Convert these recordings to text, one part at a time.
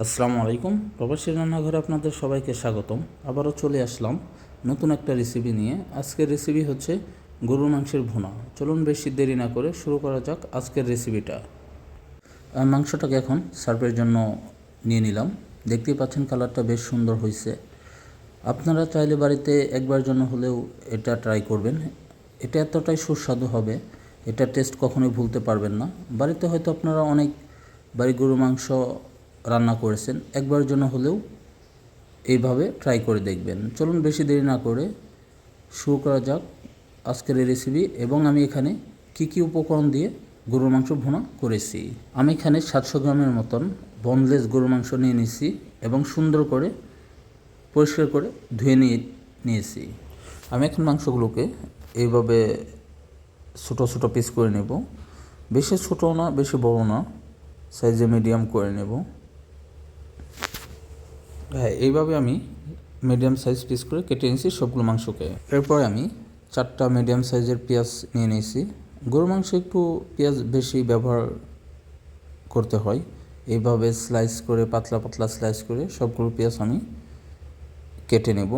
আসসালামু আলাইকুম। প্রবাসী রান্নাঘরে আপনাদের সবাইকে স্বাগতম। আবারও চলে আসলাম নতুন একটা রেসিপি নিয়ে। আজকের রেসিপি হচ্ছে গরুর মাংসের ভুনা। চলুন বেশি দেরি না করে শুরু করা যাক আজকের রেসিপিটা। মাংসটাকে এখন সার্ভের জন্য নিয়ে নিলাম। দেখতেই পাচ্ছেন কালারটা বেশ সুন্দর হয়েছে। আপনারা চাইলে বাড়িতে একবার জন্য হলেও এটা ট্রাই করবেন। এটা এতটাই সুস্বাদু হবে, এটা টেস্ট কখনোই ভুলতে পারবেন না। বাড়িতে হয়তো আপনারা অনেক বাড়ি গরুর মাংস রান্না করেছেন, একবার জন্য হলেও এইভাবে ট্রাই করে দেখবেন। চলুন বেশি দেরি না করে শুরু করা যাক আজকের এই রেসিপি। এবং আমি এখানে কি উপকরণ দিয়ে গরুর মাংস ভুনা করেছি। আমি এখানে 700 গ্রামের মতন বোনলেস গরুর মাংস নিয়ে নিয়েছি এবং সুন্দর করে পরিষ্কার করে ধুয়ে নিয়েছি। আমি এখন মাংসগুলোকে এইভাবে ছোটো ছোটো পিস করে নেব। বেশি ছোটো না বেশি বড় না, সাইজে মিডিয়াম করে নেব। হ্যাঁ, এইভাবে আমি মিডিয়াম সাইজ পিস করে কেটে নিয়েছি সবগুলো মাংসকে। এরপর আমি 4টা মিডিয়াম সাইজের পেঁয়াজ নিয়ে নিয়েছি। গরুর মাংস একটু পেঁয়াজ বেশি ব্যবহার করতে হয়। এইভাবে স্লাইস করে পাতলা পাতলা স্লাইস করে সবগুলো পেঁয়াজ আমি কেটে নেব।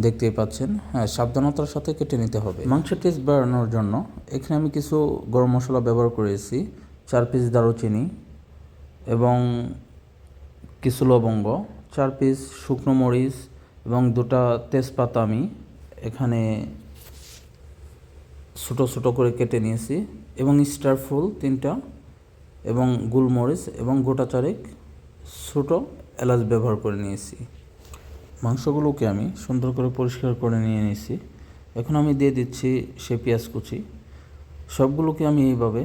দেখতেই পাচ্ছেন, হ্যাঁ, সাবধানতার সাথে কেটে নিতে হবে। মাংসের টেস্ট বাড়ানোর জন্য এখানে আমি কিছু গরম মশলা ব্যবহার করেছি। 4 পিস দারুচিনি এবং কিছু লবঙ্গ, 4 পিস শুকনো মরিচ এবং 2টা তেজপাতা আমি এখানে ছোটো ছোটো করে কেটে নিয়েছি এবং স্টার ফুল 3টা এবং গোলমরিচ এবং গোটা চারেক ছোটো এলাচ ব্যবহার করে নিয়েছি। মাংসগুলোকে আমি সুন্দর করে পরিষ্কার করে নিয়ে নিয়েছি। এখন আমি দিয়ে দিচ্ছি সে পেঁয়াজ কুচি। সবগুলোকে আমি এইভাবে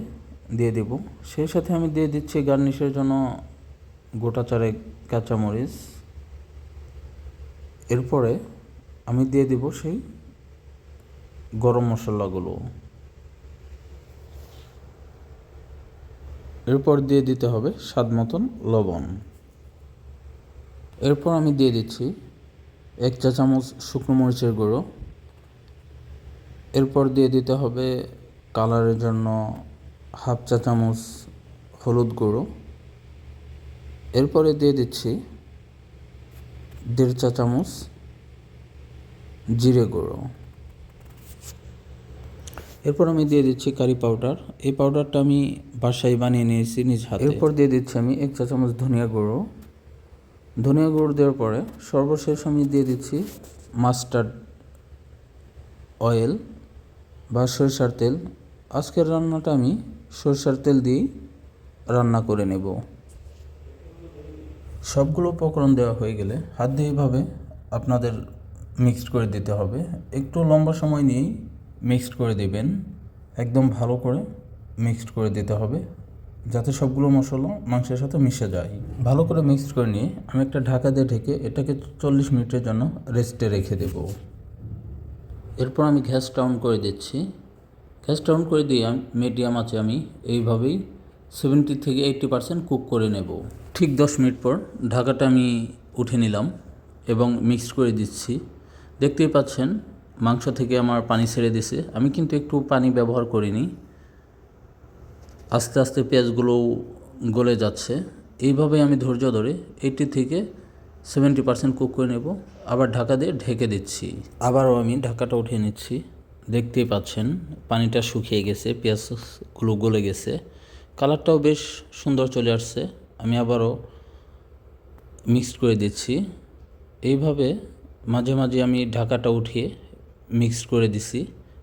দিয়ে দেব। সেই সাথে আমি দিয়ে দিচ্ছি গার্নিশের জন্য গোটা চারেক কাঁচামরিচ। এরপরে আমি দিয়ে দেব সেই গরম মশলাগুলো। এরপর দিয়ে দিতে হবে স্বাদ মতন লবণ। এরপর আমি দিয়ে দিচ্ছি 1 চা চামচ শুকনো মরিচের গুঁড়ো। এরপর দিয়ে দিতে হবে কালারের জন্য 1/2 চা চামচ হলুদ গুঁড়ো। এরপরে দিয়ে দিচ্ছি 1.5 চা চামচ জিরে গুঁড়ো। এরপর আমি দিয়ে দিচ্ছি কারি পাউডার। এই পাউডারটা আমি বাসায় বানিয়ে নিয়েছি নিজ হাতে। এরপর দিয়ে দিচ্ছি আমি 1 চা চামচ ধনিয়া গুঁড়ো। ধনিয়া গুঁড়ো দেওয়ার পরে সর্বশেষ আমি দিয়ে দিচ্ছি মাস্টার্ড অয়েল বা সরিষার তেল। আজকের রান্নাটা আমি সরিষার তেল দিয়েই রান্না করে নেব। সবগুলো উপকরণ দেওয়া হয়ে গেলে হাত দিয়ে এইভাবে আপনাদের মিক্সড করে দিতে হবে। একটু লম্বা সময় নিয়েই মিক্সড করে দেবেন। একদম ভালো করে মিক্সড করে দিতে হবে যাতে সবগুলো মশলা মাংসের সাথে মিশে যায়। ভালো করে মিক্সড করে নিয়ে আমি একটা ঢাকা দিয়ে ঢেকে এটাকে 40 মিনিটের জন্য রেস্টে রেখে দেব। এরপর আমি গ্যাসটা অন করে দিচ্ছি। গ্যাসটা অন করে দিয়ে মিডিয়াম আঁচে আমি এইভাবেই 70 থেকে 80% কুক করে নেব। ঠিক 10 মিনিট পর ঢাকাটা আমি উঠে নিলাম এবং মিক্সড করে দিচ্ছি। দেখতেই পাচ্ছেন মাংস থেকে আমার পানি ছেড়ে দিছে। আমি কিন্তু একটু পানি ব্যবহার করিনি। আস্তে আস্তে পেঁয়াজগুলো গলে যাচ্ছে। এইভাবে আমি ধৈর্য ধরে 80 থেকে 70% কুক করে নেব। আবার ঢাকা দিয়ে ঢেকে দিচ্ছি। আবারও আমি ঢাকাটা উঠিয়ে নিচ্ছি। দেখতেই পাচ্ছেন পানিটা শুকিয়ে গেছে, পেঁয়াজগুলো গলে গেছে, কালারটাও বেশ সুন্দর চলে আসছে। আমি আবারও মিক্সড করে দিচ্ছি। এইভাবে মাঝে মাঝে আমি ঢাকাটা উঠিয়ে মিক্সড করে দিছি।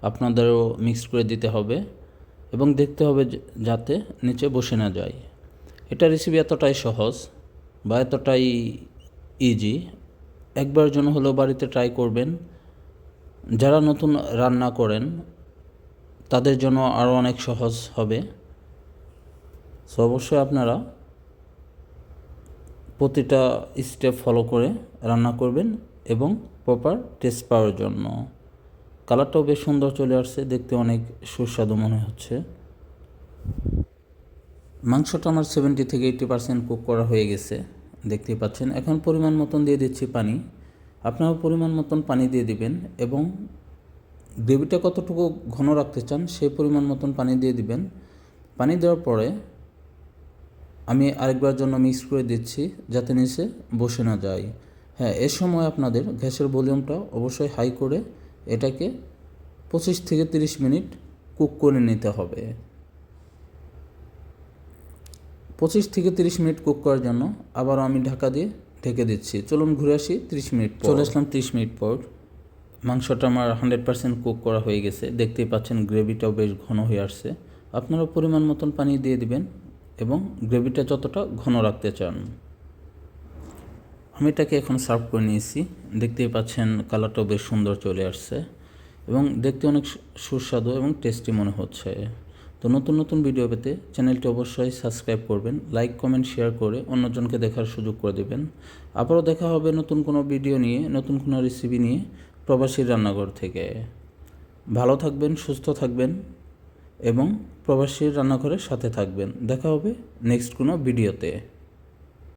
আপনাদেরও মিক্সড করে দিতে হবে এবং দেখতে হবে যাতে নিচে বসে না যায়। এটা রেসিপি এতটাই সহজ বা এতটাই ইজি, একবার জন্য হলেও বাড়িতে ট্রাই করবেন। যারা নতুন রান্না করেন তাদের জন্য আরও অনেক সহজ হবে। সো অবশ্যই আপনারা প্রতিটা স্টেপ ফলো করে রান্না করবেন এবং প্রপার টেস্ট পাওয়ার জন্য। কালারটাও বেশ সুন্দর চলে আসছে, দেখতে অনেক সুস্বাদু মনে হচ্ছে। মাংসটা আমার 70 থেকে 80% কুক করা হয়ে গেছে, দেখতেই পাচ্ছেন। এখন পরিমাণ মতন দিয়ে দিচ্ছি পানি। আপনারা পরিমাণ মতন পানি দিয়ে দিবেন এবং গ্রেভিটা কতটুকু ঘন রাখতে চান সেই পরিমাণ মতন পানি দিয়ে দিবেন। পানি দেওয়ার পরে আমি আরেকবার জন্য মিক্স করে দিচ্ছি যাতে নিচে বসে না যায়। হ্যাঁ, এ সময় আপনাদের গ্যাসের ভলিউমটা অবশ্যই হাই করে এটাকে 25 থেকে 30 মিনিট কুক করে নিতে হবে। 25 থেকে 30 মিনিট কুক করার জন্য আবারও আমি ঢাকা দিয়ে ঢেকে দিচ্ছি। চলুন ঘুরে আসি 30 মিনিট পর। চলে আসলাম 30 মিনিট পর। মাংসটা আমার 100% কুক করা হয়ে গেছে। দেখতেই পাচ্ছেন গ্রেভিটাও বেশ ঘন হয়ে আসছে। আপনারা পরিমাণ মতন পানি দিয়ে দিবেন এবং গ্রেভিটা যতটা ঘন রাখতে চান। আমি এটাকে এখন সার্ভ করে নিয়েছি। দেখতেই পাচ্ছেন কালারটাও বেশ সুন্দর চলে আসছে এবং দেখতে অনেক সুস্বাদু এবং টেস্টি মনে হচ্ছে। তো নতুন নতুন ভিডিও পেতে চ্যানেলটি অবশ্যই সাবস্ক্রাইব করবেন, লাইক কমেন্ট শেয়ার করে অন্যজনকে দেখার সুযোগ করে দেবেন। আবারও দেখা হবে নতুন কোনো ভিডিও নিয়ে, নতুন কোনো রেসিপি নিয়ে প্রবাসীর রান্নাঘর থেকে। ভালো থাকবেন, সুস্থ থাকবেন এবং প্রবাসীর রান্নাঘরের সাথে থাকবেন। দেখা হবে নেক্সট কোনো ভিডিওতে।